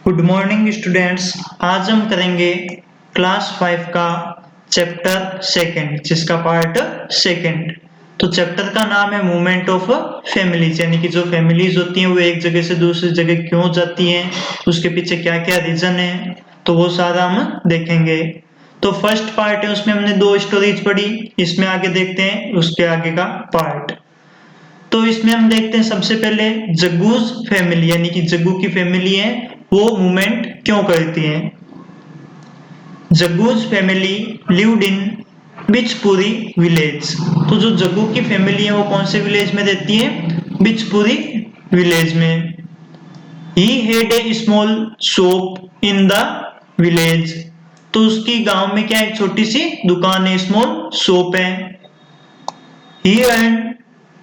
Good morning students. आज हम करेंगे क्लास 5 का चैप्टर सेकंड, जिसका पार्ट सेकंड। तो चैप्टर का नाम है मूवमेंट ऑफ फैमिलीज, यानी कि जो फैमिलीज होती हैं वो एक जगह से दूसरी जगह क्यों जाती हैं, उसके पीछे क्या क्या रीजन है, तो वो सारा हम देखेंगे। तो फर्स्ट पार्ट है, उसमें हमने 2 स्टोरीज पढ़ी, इसमें आगे देखते हैं उसके आगे का पार्ट। तो इसमें हम देखते हैं सबसे पहले जग्गूज फैमिली, यानी कि जग्गू की फैमिली है वो मूवमेंट क्यों करती है। Jaggu's family lived in Bichpuri village. तो जो जग्गू की फैमिली है वो कौन से विलेज में रहती है? बिचपुरी विलेज में। He had a small shop in the village. तो उसकी गांव में क्या एक छोटी सी दुकान है, स्मॉल शॉप है। ही earn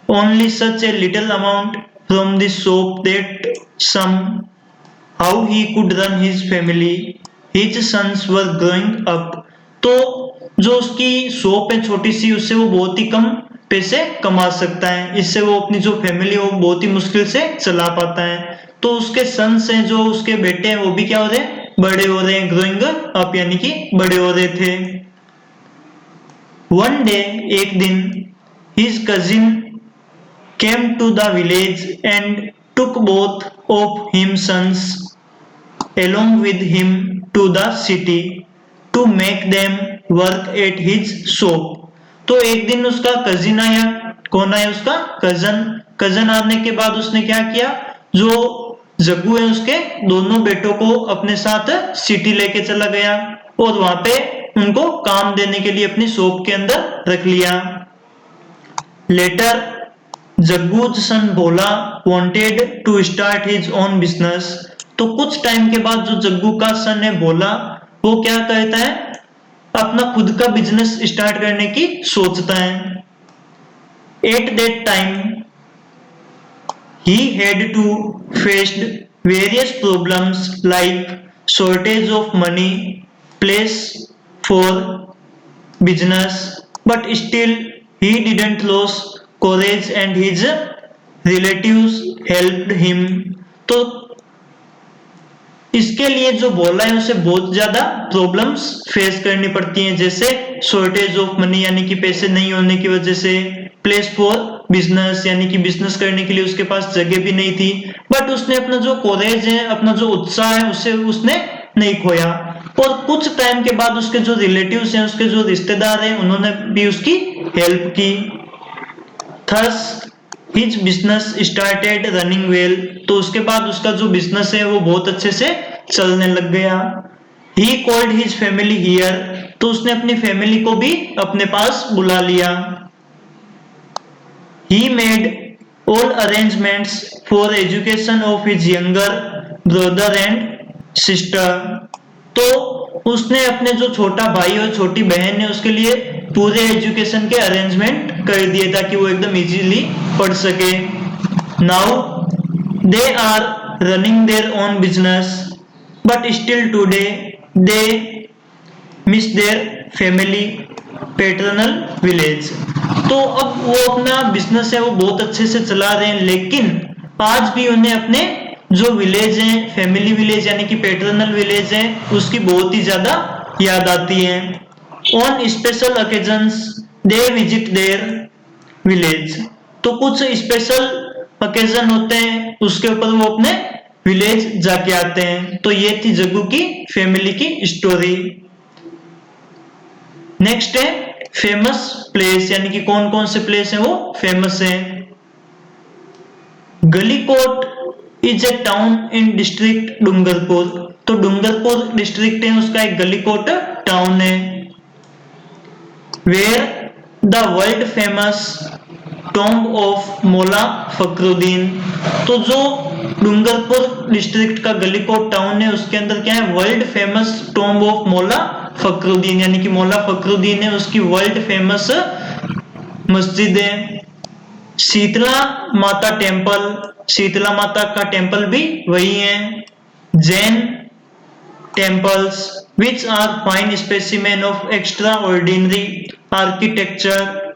only such a little amount from the shop that somehow he could run his family. His sons were growing up. तो जो उसकी शॉप है छोटी सी, उससे वो बहुत ही कम पैसे कमा सकता है, इससे वो अपनी जो फैमिली है वो बहुत ही मुश्किल से चला पाता है। तो उसके सन्स हैं, जो उसके बेटे हैं, वो भी क्या हो रहे हैं? बड़े हो रहे हैं, ग्रोइंग अप, यानी कि बड़े हो रहे थे। वन डे, एक दिन, his cousin came to the village and took both of his sons along with him to the city to make them work at his shop. तो एक दिन उसका कजिन आया। कौन आया? उसका कजन आने के बाद उसने क्या किया, जो जग्गू है उसके दोनों बेटों को अपने साथ सिटी लेके चला गया और वहां पे उनको काम देने के लिए अपनी शॉप के अंदर रख लिया। Later Jaggu's son Bhola wanted to start his own business. तो कुछ टाइम के बाद जो जग्गू का सन है भोला, वो क्या कहता है? अपना खुद का बिजनेस स्टार्ट करने की सोचता है। At that time he had to faced various problems like shortage of money, place for business, but still he didn't lose courage and his relatives helped him. तो इसके लिए जो बोला है उसे बहुत ज्यादा प्रॉब्लम्स फेस करनी पड़ती हैं, जैसे शॉर्टेज ऑफ मनी, यानी कि पैसे नहीं होने की वजह से, प्लेस फॉर बिजनेस, यानी कि बिजनेस करने के लिए उसके पास जगह भी नहीं थी, बट उसने अपना जो कोरेज है, अपना जो उत्साह है, उसे उसने नहीं खोया। और कुछ टाइम के बाद उसके जो रिलेटिव्स हैं, उसके जो रिश्तेदार हैं, उन्होंने भी उसकी हेल्प की। Thus his business started running well. तो उसके बाद उसका जो बिजनेस है वो बहुत अच्छे से चलने लग गया। He called his family here. तो उसने अपनी फैमिली को भी अपने पास बुला लिया। He made all arrangements for education of his younger brother and sister. तो उसने अपने जो छोटा भाई और छोटी बहन है उसके लिए पूरे एजुकेशन के अरेंजमेंट कर दिए ताकि वो एकदम इजीली पढ़ सके। Now they are running their own business but still today they miss their family paternal village. तो अब वो अपना बिजनेस है वो बहुत अच्छे से चला रहे हैं, लेकिन आज भी उन्हें अपने जो विलेज है, फैमिली विलेज यानी कि पैटर्नल विलेज है, उसकी बहुत ही ज्यादा याद आती है। On special occasions they visit their village. तो कुछ स्पेशल ओकेजन होते हैं, उसके ऊपर वो अपने विलेज जाके आते हैं। तो ये थी जग्गू की फैमिली की स्टोरी। नेक्स्ट है फेमस प्लेस, यानी कि कौन कौन से प्लेस हैं वो फेमस हैं। Galiakot is a town in district Dungarpur. तो डूंगरपुर डिस्ट्रिक्ट है, उसका एक गलीकोट टाउन है। Where the world famous tomb of Maula Fakhruddin. तो जो डूंगरपुर डिस्ट्रिक्ट का गलीकोट टाउन है उसके अंदर क्या है? World famous tomb of Maula Fakhruddin, यानी कि मौला फखरुद्दीन है उसकी वर्ल्ड फेमस मस्जिद है। शीतला माता टेम्पल, शीतला माता का टेम्पल भी वही है। Jain temples which are fine specimen of extraordinary architecture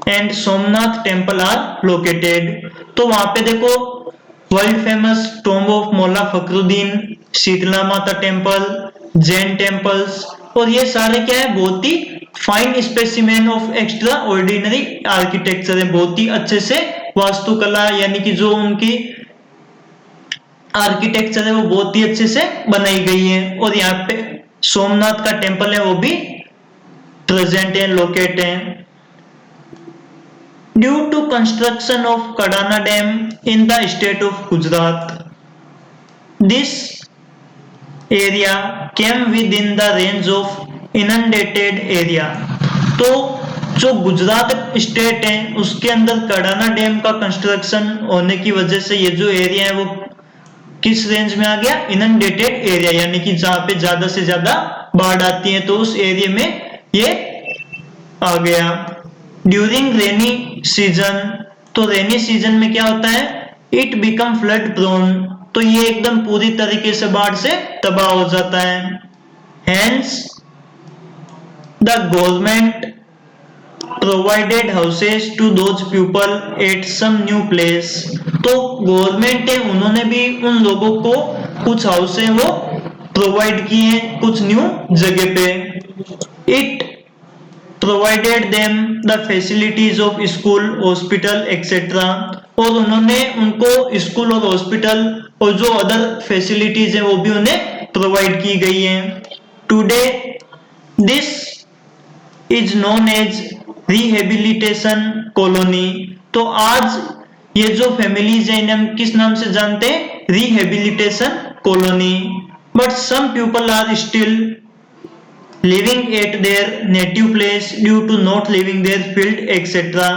and Somnath temple are located. तो वहां पे देखो world famous tomb of Maula Fakhruddin Sheetla माता टेम्पल, जैन टेम्पल्स, और ये सारे क्या है, बहुत ही fine specimen of extraordinary architecture है, बहुत ही अच्छे से वास्तुकला यानी कि जो उनकी आर्किटेक्चर है वो बहुत ही अच्छे से बनाई गई है। और यहाँ पे सोमनाथ का टेम्पल है वो भी प्रेजेंट है, लोकेट है। Due to construction of Kadana dam in the state of Gujarat, this area came within the range of inundated area. तो जो गुजरात स्टेट है उसके अंदर कडाना डैम का कंस्ट्रक्शन होने की वजह से ये जो एरिया है वो किस रेंज में आ गया, इनंडेटेड एरिया, यानी कि जहां पे ज्यादा से ज्यादा बाढ़ आती है तो उस एरिया में ये आ गया। ड्यूरिंग रेनी सीजन, तो रेनी सीजन में क्या होता है, इट बिकम फ्लड प्रोन, तो ये एकदम पूरी तरीके से बाढ़ से तबाह हो जाता है। Hence the government provided houses to those people at some new place, तो गवर्नमेंट है उन्होंने भी उन लोगों को कुछ हाउस है वो प्रोवाइड किए कुछ न्यू जगह पे। It provided them the facilities of school, hospital etcetera, और उन्होंने उनको स्कूल और हॉस्पिटल और जो अदर फैसिलिटीज है वो भी उन्हें प्रोवाइड की गई है। Today this is known as rehabilitation colony, तो आज ये जो फैमिलीज है इन्हें हम किस नाम से जानते हैं, rehabilitation colony. But some people are still living at their native place due to not living their field etcetera,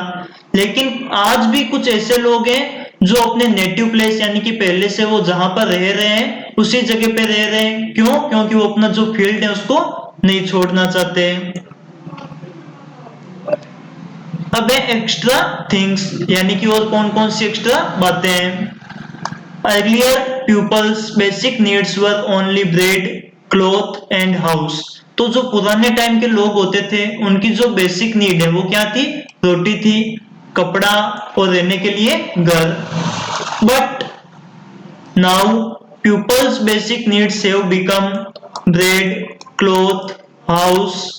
लेकिन आज भी कुछ ऐसे लोग हैं जो अपने नेटिव प्लेस यानी कि पहले से वो जहां पर रह रहे हैं उसी जगह पे रह रहे हैं। क्यों? क्योंकि वो अपना जो फील्ड है उसको नहीं छोड़ना चाहते। अब है एक्स्ट्रा थिंग्स, यानी कि और कौन कौन सी एक्स्ट्रा बातें हैं। Earlier peoples basic needs were only bread, cloth and house, तो जो पुराने टाइम के लोग होते थे उनकी जो बेसिक नीड है वो क्या थी, रोटी थी, कपड़ा और रहने के लिए घर। But now peoples basic needs have become bread, cloth, house,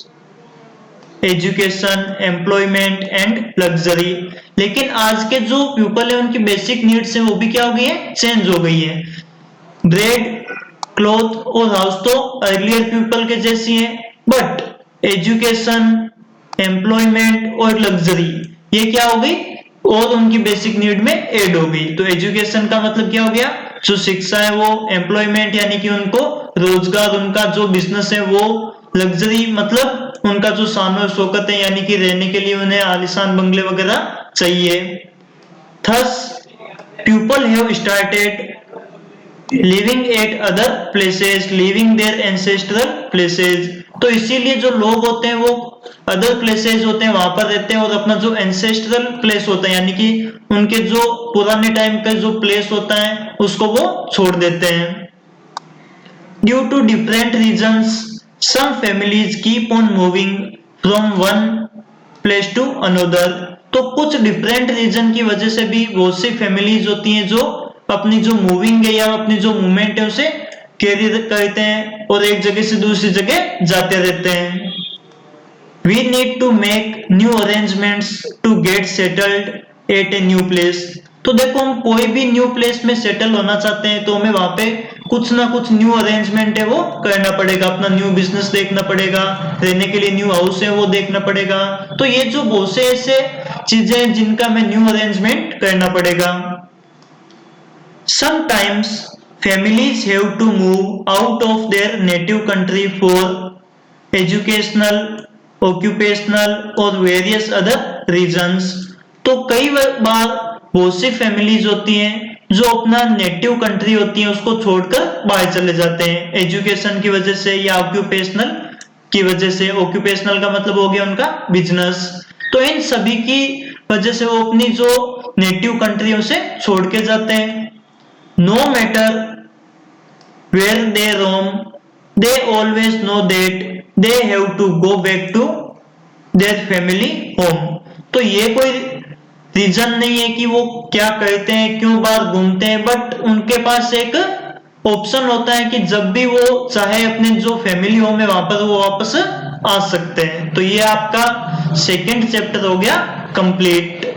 education, employment and luxury, लेकिन आज के जो पीपल है उनकी बेसिक नीड्स है वो भी क्या हो गई है, चेंज हो गई है। ब्रेड, क्लॉथ और हाउस तो अर्लियर पीपल के जैसी है, बट एजुकेशन, एम्प्लॉयमेंट और लग्जरी ये क्या हो गई और उनकी बेसिक नीड में ऐड हो गई। तो एजुकेशन का मतलब क्या हो गया, जो शिक्षा है वो, एम्प्लॉयमेंट यानी कि उनको रोजगार, उनका जो बिजनेस है वो, लग्जरी मतलब उनका जो शान शौकत है यानी कि रहने के लिए उन्हें आलीशान बंगले वगैरह चाहिए। Thus people have started living at other places, living their ancestral places, तो इसीलिए जो लोग होते हैं वो अदर प्लेसेस होते हैं वहां पर रहते हैं और अपना जो एंसेस्ट्रल प्लेस होता है यानी कि उनके जो पुराने टाइम का जो प्लेस होता है उसको वो छोड़ देते हैं। Due to different reasons some families keep on moving from one place to another, तो कुछ डिफरेंट रीजन की वजह से भी बहुत सी फैमिलीज होती हैं जो अपनी जो मूविंग है या अपनी जो मूवमेंट है उसे कैरी करते हैं और एक जगह से दूसरी जगह जाते रहते हैं। We need to make new arrangements to get settled at a new place, तो देखो हम कोई भी न्यू प्लेस में सेटल होना चाहते हैं तो हमें वहां पे कुछ ना कुछ न्यू अरेंजमेंट है वो करना पड़ेगा, अपना न्यू बिजनेस देखना पड़ेगा, रहने के लिए न्यू हाउस है वो देखना पड़ेगा। तो ये जो बहुत से ऐसे चीजें हैं जिनका हमें न्यू अरेंजमेंट करना पड़ेगा। Sometimes families have to move out of their native country for educational, occupational और various other reasons, तो कई बार बहुत सी फैमिलीज होती हैं जो अपना नेटिव कंट्री होती है उसको छोड़कर बाहर चले जाते हैं एजुकेशन की वजह से या ऑक्यूपेशनल की वजह से। ऑक्यूपेशनल का मतलब हो गया उनका बिजनेस, तो इन सभी की वजह से वो अपनी जो नेटिव कंट्री उसे छोड़ के जाते हैं। No matter where they roam, they always know that they have to go back to their family home, तो ये कोई रीजन नहीं है कि वो क्या करते हैं, क्यों बाहर घूमते हैं, बट उनके पास एक ऑप्शन होता है कि जब भी वो चाहे अपने जो फैमिली होम में वापस वो वापस आ सकते हैं। तो ये आपका सेकंड चैप्टर हो गया कंप्लीट।